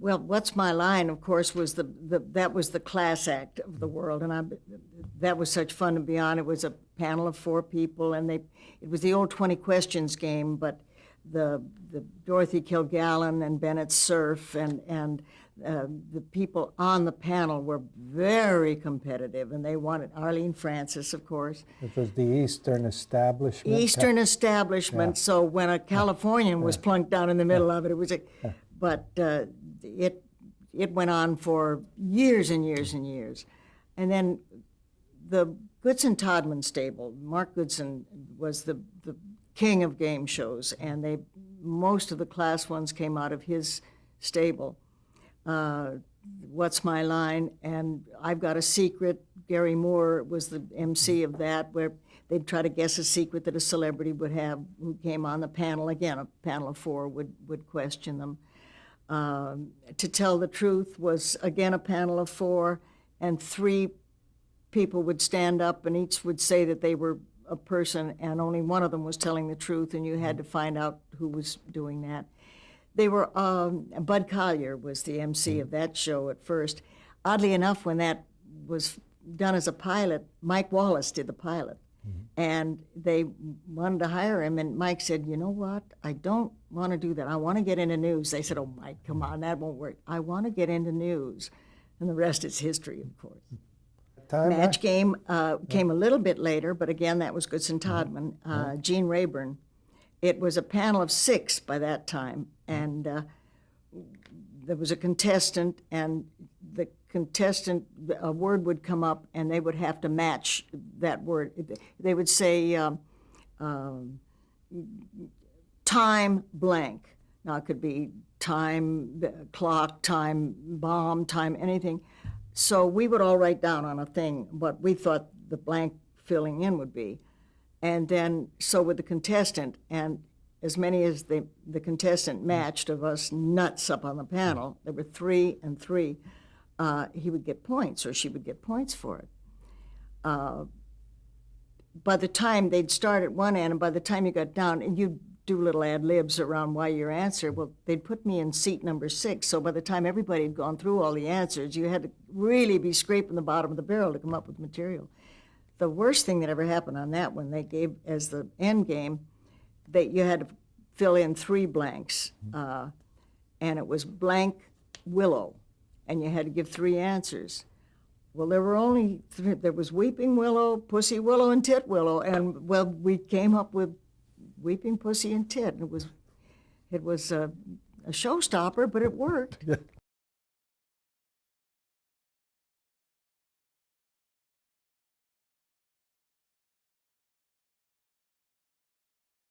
Well, What's My Line, of course, was that was the class act of the world, and that was such fun to be on. It was a panel of 4 people, and it was the old 20 questions game, but the Dorothy Kilgallen and Bennett Cerf and the people on the panel were very competitive, and they wanted Arlene Francis, of course. It was the Eastern establishment. Eastern establishment. Yeah. So when a Californian was plunked down in the middle of it, it was it went on for years and years and years. And then the Goodson Todman stable, Mark Goodson was the king of game shows, and most of the class ones came out of his stable. What's My Line, and I've Got a Secret. Gary Moore was the MC of that, where they'd try to guess a secret that a celebrity would have who came on the panel. Again, a panel of 4 would question them. To Tell the Truth was, again, a panel of 4, and 3 people would stand up, and each would say that they were a person, and only one of them was telling the truth, and you had to find out who was doing that. They were, Bud Collier was the MC of that show at first. Oddly enough, when that was done as a pilot, Mike Wallace did the pilot. And they wanted to hire him, and Mike said, you know what, I don't want to do that. I want to get into news. They said, oh, Mike, come on, that won't work. I want to get into news. And the rest is history, of course. Match Game came a little bit later, but again, that was Goodson Todman. Gene Rayburn. It was a panel of 6 by that time, and there was a contestant, and the contestant, a word would come up, and they would have to match that word. They would say, time blank. Now, it could be time, clock, time, bomb, time, anything. So we would all write down on a thing what we thought the blank filling in would be. And then, so with the contestant, and as many as the contestant matched of us nuts up on the panel, there were 3 and 3, he would get points, or she would get points for it. By the time they'd start at one end, and by the time you got down, and you'd do little ad libs around why your answer, well, they'd put me in seat number 6, so by the time everybody had gone through all the answers, you had to really be scraping the bottom of the barrel to come up with material. The worst thing that ever happened on that one, they gave as the end game, that you had to fill in 3 blanks, and it was blank willow, and you had to give 3 answers. Well, there were only 3, there was Weeping Willow, Pussy Willow, and Tit Willow, and well, we came up with Weeping Pussy and Tit. It was a showstopper, but it worked.